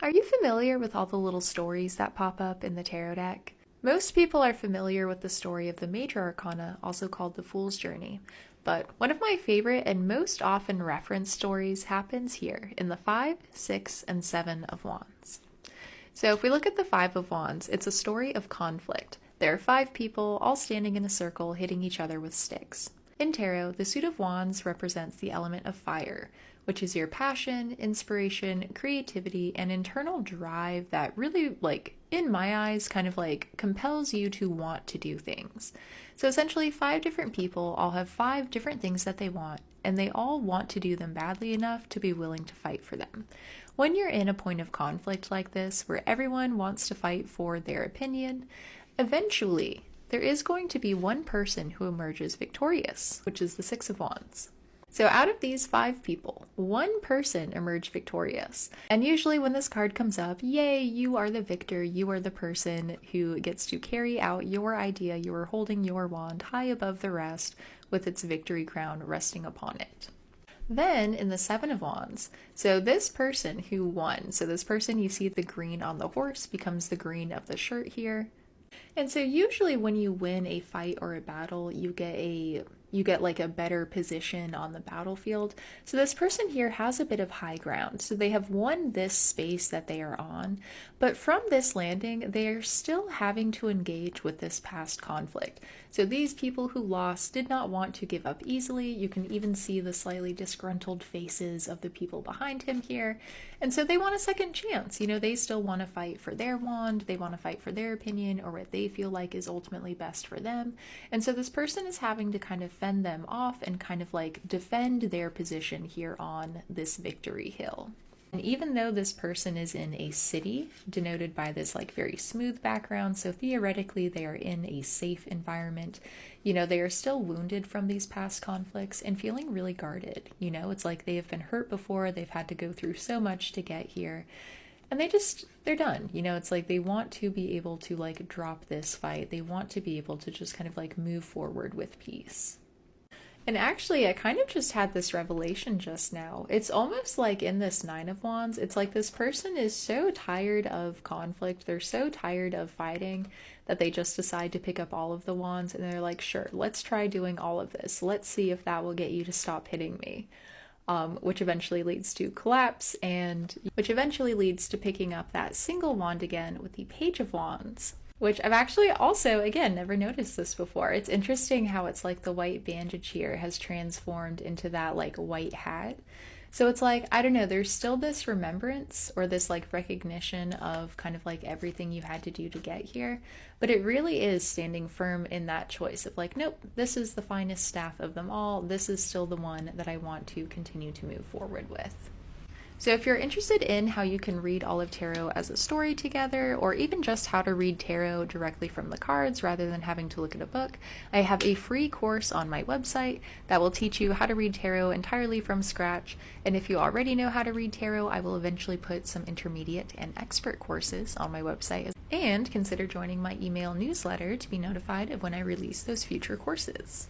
Are you familiar with all the little stories that pop up in the tarot deck? Most people are familiar with the story of the Major Arcana, also called the Fool's Journey, but one of my favorite and most often referenced stories happens here in the 5, 6, and 7 of Wands. So if we look at the 5 of Wands, it's a story of conflict. There are 5 people all standing in a circle hitting each other with sticks. In tarot, the suit of Wands represents the element of fire, which is your passion, inspiration, creativity, and internal drive that really, in my eyes, kind of compels you to want to do things. So essentially 5 different people all have 5 different things that they want, and they all want to do them badly enough to be willing to fight for them. When you're in a point of conflict like this, where everyone wants to fight for their opinion, eventually there is going to be one person who emerges victorious, which is the 6 of Wands. So out of these 5 people, one person emerged victorious. And usually when this card comes up, yay, you are the victor, you are the person who gets to carry out your idea, you are holding your wand high above the rest with its victory crown resting upon it. Then in the 7 of Wands, so this person who won, so this person, you see the green on the horse becomes the green of the shirt here. And so usually when you win a fight or a battle, you get a better position on the battlefield. So this person here has a bit of high ground. So they have won this space that they are on, but from this landing, they are still having to engage with this past conflict. So these people who lost did not want to give up easily. You can even see the slightly disgruntled faces of the people behind him here. And so they want a second chance. They still want to fight for their wand. They want to fight for their opinion or what they feel like is ultimately best for them. And so this person is having to kind of fend them off and kind of defend their position here on this victory hill. And even though this person is in a city, denoted by this very smooth background, so theoretically they are in a safe environment, they are still wounded from these past conflicts and feeling really guarded. It's like they have been hurt before, they've had to go through so much to get here, and they're done. It's like they want to be able to drop this fight. They want to be able to just kind of move forward with peace. And actually, I kind of just had this revelation just now. It's almost like in this 9 of Wands, it's like this person is so tired of conflict, they're so tired of fighting, that they just decide to pick up all of the wands and they're like, sure, let's try doing all of this. Let's see if that will get you to stop hitting me. Which eventually leads to collapse, and which eventually leads to picking up that single wand again with the Page of Wands. Which I've actually also, again, never noticed this before. It's interesting how it's like the white bandage here has transformed into that white hat. So it's I don't know, there's still this remembrance or this recognition of kind of everything you had to do to get here. But it really is standing firm in that choice of nope, this is the finest staff of them all. This is still the one that I want to continue to move forward with. So if you're interested in how you can read all of tarot as a story together, or even just how to read tarot directly from the cards rather than having to look at a book, I have a free course on my website that will teach you how to read tarot entirely from scratch. And if you already know how to read tarot, I will eventually put some intermediate and expert courses on my website. And consider joining my email newsletter to be notified of when I release those future courses.